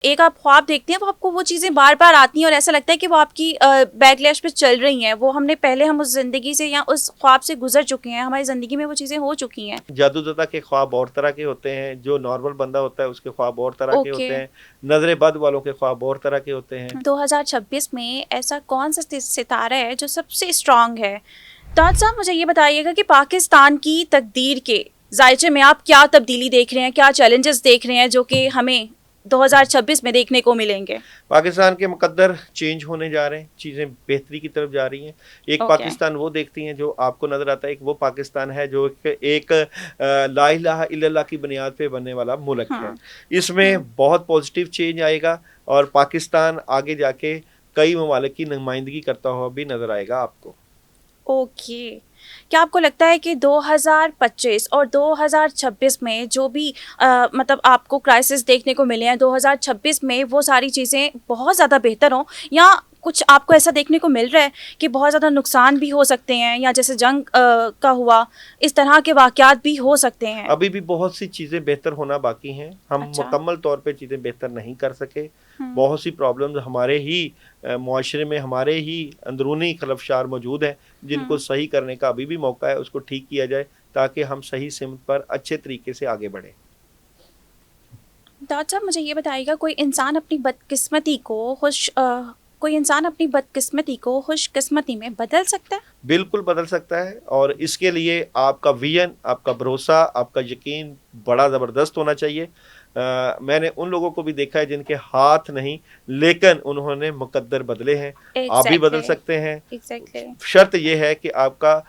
एक आप ख्वाब देखते हैं, वो आपको वो चीज़ें बार-बार आती हैं और ऐसा लगता है कि वो आपकी बैकलैश पे चल रही हैं। वो हमने पहले हम उस ज़िंदगी से या उस ख्वाब से गुज़र चुके हैं, हमारी ज़िंदगी में वो चीज़ें हो चुकी हैं। जादूज़दा के ख्वाब और तरह के होते हैं, जो नॉर्मल बंदा होता है उसके ख्वाब और तरह के ओके। होते हैं, नज़र बद वालों के ख्वाब और तरह के होते हैं। 2026 में ऐसा कौन-सा सितारा है जो सबसे स्ट्रॉन्ग है? ताज साहब मुझे ये बताइएगा कि पाकिस्तान की तकदीर के ज़ायचे में आप क्या तब्दीली देख रहे हैं, क्या चैलेंजेस देख रहे हैं जो कि हमें 2026 में देखने को मिलेंगे? पाकिस्तान के मुकद्दर चेंज होने जा रहे हैं, चीज़ें बेहतरी की तरफ जा रही हैं। एक ओके। पाकिस्तान वो देखती हैं जो आपको नज़र आता है, एक वो पाकिस्तान है जो एक ला इलाहा इल्लल्लाह की बुनियाद पे बनने वाला मुल्क है। हुँ, हुँ। इसमें बहुत पॉजिटिव चेंज आएगा और पाकिस्तान आगे जाके कई ममालिक की नुमाइंदगी करता हुआ भी नज़र आएगा आपको। ओके। क्या आपको लगता है कि 2025 और 2026 में जो भी मतलब आपको क्राइसिस देखने को मिले हैं, 2026 में वो सारी चीज़ें बहुत ज़्यादा बेहतर हों, या कुछ आपको ऐसा देखने को मिल रहा है कि बहुत ज़्यादा नुकसान भी हो सकते हैं, या जैसे जंग का हुआ, इस तरह के वाक़यात भी हो सकते हैं? अभी भी बहुत सी चीज़ें बेहतर होना बाकी हैं। हम अच्छा। मुकम्मल तौर पे चीज़ें बेहतर नहीं कर सके। हुँ। बहुत सी प्रॉब्लम्स हमारे ही मुआशरे में, हमारे ही अंदरूनी खलफशार मौजूद हैं, जिनको हुँ। सही करने का अभी भी मौका है, उसको ठीक किया जाए ताकि हम सही सिमत पर अच्छे तरीके से आगे बढ़ें। दाऊद साहब मुझे ये बताइएगा, कोई इंसान अपनी बदकिस्मती को खुशकिस्मती में बदल सकता है? बिल्कुल बदल सकता है और इसके लिए आपका विज़न, आपका भरोसा, आपका यकीन बड़ा ज़बरदस्त होना चाहिए। मैंने उन लोगों को भी देखा है जिनके हाथ नहीं, लेकिन उन्होंने मुकद्दर बदले हैं। आप भी बदल एग्ज़ैक्टली, सकते हैं। एग्ज़ैक्टली। शर्त ये है कि आपका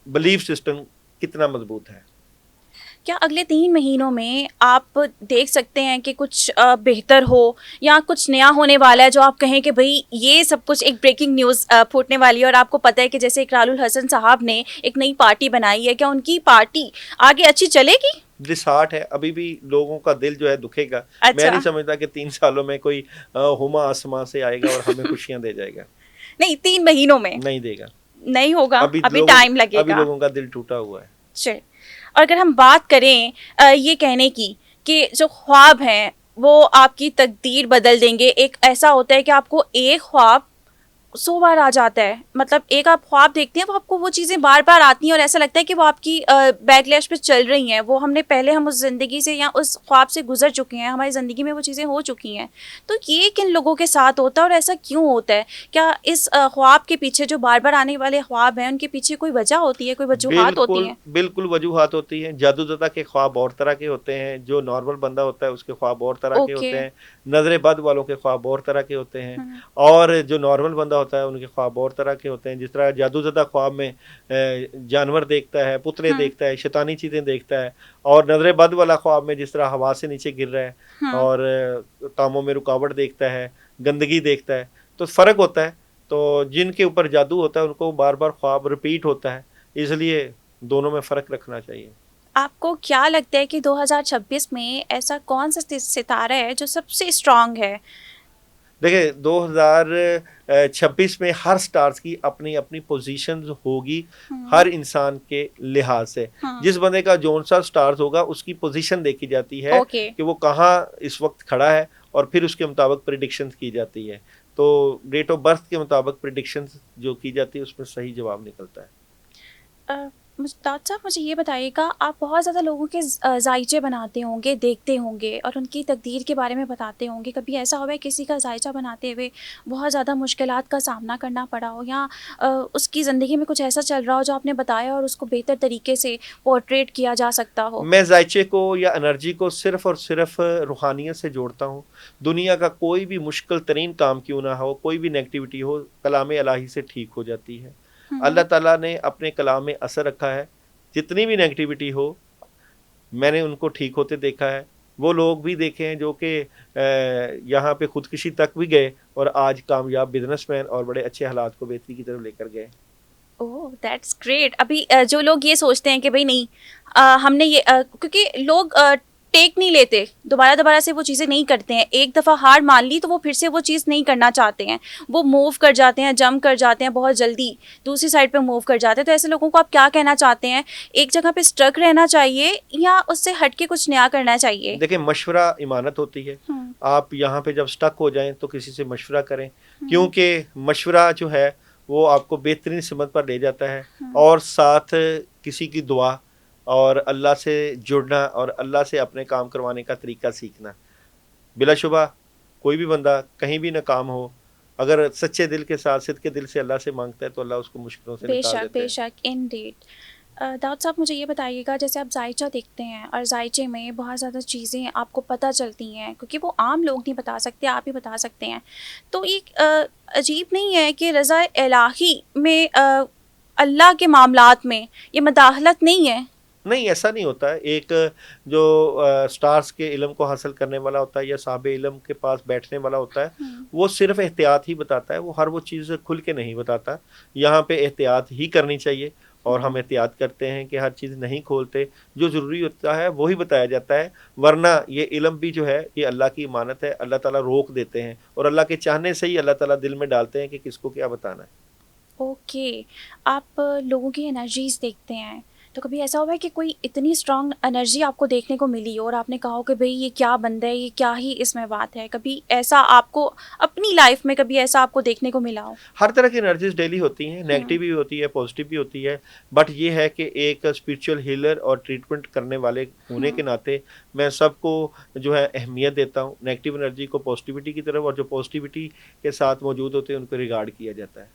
बिलीफ सिस्टम कितना मज़बूत है। क्या अगले 3 महीनों में आप देख सकते हैं कि कुछ बेहतर हो, या कुछ नया होने वाला है जो आप कहें कि भई ये सब कुछ एक ब्रेकिंग न्यूज़ फूटने वाली है, और आपको पता है कि जैसे इकरारुल हसन साहब ने एक नई पार्टी बनाई है, क्या उनकी पार्टी आगे अच्छी चलेगी? डिसहार्ट है, अभी भी लोगों का दिल जो है दुखेगा। मैं नहीं अच्छा। समझता कि 3 सालों में कोई हुमा आसमां से आएगा और हमें खुशियाँ दे जाएगा। नहीं, 3 महीनों में नहीं देगा। नहीं होगा, अभी अभी लोगों टाइम अभी लगेगा। लोगों का दिल टूटा हुआ है। चल, और अगर हम बात करें ये कहने की कि जो ख्वाब हैं वो आपकी तकदीर बदल देंगे, एक ऐसा होता है कि आपको एक ख्वाब 100 बार आ जाता है, मतलब एक आप ख्वाब देखते हैं, वो आपको वो चीज़ें बार-बार आती हैं और ऐसा लगता है कि वो आपकी बैकलैश पे चल रही हैं। वो हमने पहले हम उस ज़िंदगी से या उस ख्वाब से गुज़र चुके हैं, हमारी ज़िंदगी में वो चीज़ें हो चुकी हैं। तो ये किन लोगों के साथ होता है और ऐसा क्यों होता है? क्या इस ख्वाब के पीछे, जो बार-बार आने वाले ख्वाब हैं, उनके पीछे कोई वजह होती है, कोई वजूहात होती बिल्कुल, हैं? बिल्कुल वजूहात होती हैं। जादूज़दा के ख्वाब और तरह के होते हैं, जो नॉर्मल बंदा होता है उसके ख्वाब और तरह के ओके। होते हैं, नज़र बद वालों के ख्वाब और तरह के होते हैं हुँ, और जो नॉर्मल बंदा होता है उनके ख्वाब और तरह के होते हैं। जिस तरह जादूज़दा ख्वाब में जानवर देखता है, पुतले हुँ, देखता है, शैतानी चीज़ें देखता है और नज़र बद वाला ख्वाब में जिस तरह हवा से नीचे गिर रहा है हुँ। और कामों में रुकावट देखता है, गंदगी देखता है, तो फ़र्क होता है। तो जिनके ऊपर जादू होता है उनको बार-बार ख्वाब रिपीट होता है, इसलिए दोनों में फ़र्क रखना चाहिए। आपको क्या लगता है कि 2026 में ऐसा कौन-सा सितारा है जो सबसे स्ट्रॉन्ग है? देखिए 2026 में हर स्टार्स की अपनी-अपनी पोज़ीशंस होगी, हुँ, हर इंसान के लिहाज़ से। हुँ। जिस बंदे का जौन-सा स्टार्स होगा उसकी पोज़ीशन देखी जाती है ओके। कि वो कहाँ इस वक़्त खड़ा है और फिर उसके मुताबिक प्रेडिक्शंस की जाती है। तो डेट ऑफ बर्थ के मुताबिक प्रेडिक्शंस जो की जाती है उसमें सही जवाब निकलता है। मुस्ताद साहब मुझे ये बताइएगा, आप बहुत ज़्यादा लोगों के ज़ायचे बनाते होंगे, देखते होंगे और उनकी तकदीर के बारे में बताते होंगे। कभी ऐसा हुआ है किसी का ज़ायचा बनाते हुए बहुत ज़्यादा मुश्किलात का सामना करना पड़ा हो, या उसकी ज़िंदगी में कुछ ऐसा चल रहा हो जो आपने बताया और उसको बेहतर तरीके से पोर्ट्रेट किया जा सकता हो? मैं ज़ायचे को या एनर्जी को सिर्फ़ और सिर्फ़ रूहानियत से जोड़ता हूँ। दुनिया का कोई भी मुश्किल तरीन काम क्यों ना हो, कोई भी नेगेटिविटी हो, कलाम इलाही से ठीक हो जाती है। हुँ। अल्लाह ताला ने अपने कलाम में असर रखा है, जितनी भी नेगेटिविटी हो, मैंने उनको ठीक होते देखा है। वो लोग भी देखे हैं जो कि यहाँ पे खुदकुशी तक भी गए और आज कामयाब बिज़नेसमैन और बड़े अच्छे हालात को बेहतरी की तरफ लेकर गए। ओह! That's great. अभी जो लोग ये सोचते हैं कि भई नहीं, हमने ये क्योंकि लोग टेक नहीं लेते, दोबारा दोबारा से वो चीज़ें नहीं करते हैं। एक दफ़ा हार मान ली तो वो फिर से वो चीज़ नहीं करना चाहते हैं, वो मूव कर जाते हैं, जंप कर जाते हैं, बहुत जल्दी दूसरी साइड पे मूव कर जाते हैं। तो ऐसे लोगों को आप क्या कहना चाहते हैं? एक जगह पे स्ट्रक रहना चाहिए या उससे हट के कुछ नया करना चाहिए? देखिए, मशवरा इमानत होती है। आप यहाँ पे जब स्टक हो जाएं तो किसी से मशवरा करें, क्योंकि मशवरा जो है वो आपको बेहतरीन समत पर ले जाता है, और साथ किसी की दुआ और अल्लाह से जुड़ना और अल्लाह से अपने काम करवाने का तरीका सीखना। बिलाशुबा कोई भी बंदा कहीं भी नाकाम हो, अगर सच्चे दिल के साथ सिद्क़ के दिल से अल्लाह से मांगता है तो अल्लाह उसको मुश्किलों से निकाल देता है। बेशक, इंडीड। दाऊद साहब, मुझे ये बताइएगा, जैसे आप जायचा देखते हैं और जायचे में बहुत ज़्यादा चीज़ें आपको पता चलती हैं, क्योंकि वो आम लोग नहीं बता सकते, आप ही बता सकते हैं। तो एक अजीब नहीं है कि रज़ा इलाही में अल्लाह के मामलात में ये मदाखलत नहीं है? नहीं, ऐसा नहीं होता है। एक जो स्टार्स के इल्म को हासिल करने वाला होता है या साहिब इल्म के पास बैठने वाला होता है, वो सिर्फ एहतियात ही बताता है, वो हर वो चीज़ खुल के नहीं बताता। यहाँ पे एहतियात ही करनी चाहिए, और हम एहतियात करते हैं कि हर चीज़ नहीं खोलते, जो ज़रूरी होता है वही बताया जाता है। वरना ये इल्म भी जो है ये अल्लाह की इमानत है, अल्लाह ताला रोक देते हैं, और अल्लाह के चाहने से ही अल्लाह ताला दिल में डालते हैं कि किसको क्या बताना है। ओके। आप लोगों की एनर्जीज देखते हैं, तो कभी ऐसा हुआ है कि कोई इतनी स्ट्रांग एनर्जी आपको देखने को मिली और आपने कहा हो कि भाई ये क्या बंदा है, ये क्या ही इसमें बात है? कभी ऐसा आपको अपनी लाइफ में कभी ऐसा आपको देखने को मिला हो? हर तरह की एनर्जीज डेली होती हैं, नेगेटिव भी होती है, पॉजिटिव भी होती है, बट ये है कि एक स्पिरिचुअल हीलर और ट्रीटमेंट करने वाले होने के नाते मैं सबको जो है अहमियत देता हूँ, नेगेटिव एनर्जी को पॉजिटिविटी की तरफ, और जो पॉजिटिविटी के साथ मौजूद होते हैं उनको रिगार्ड किया जाता है।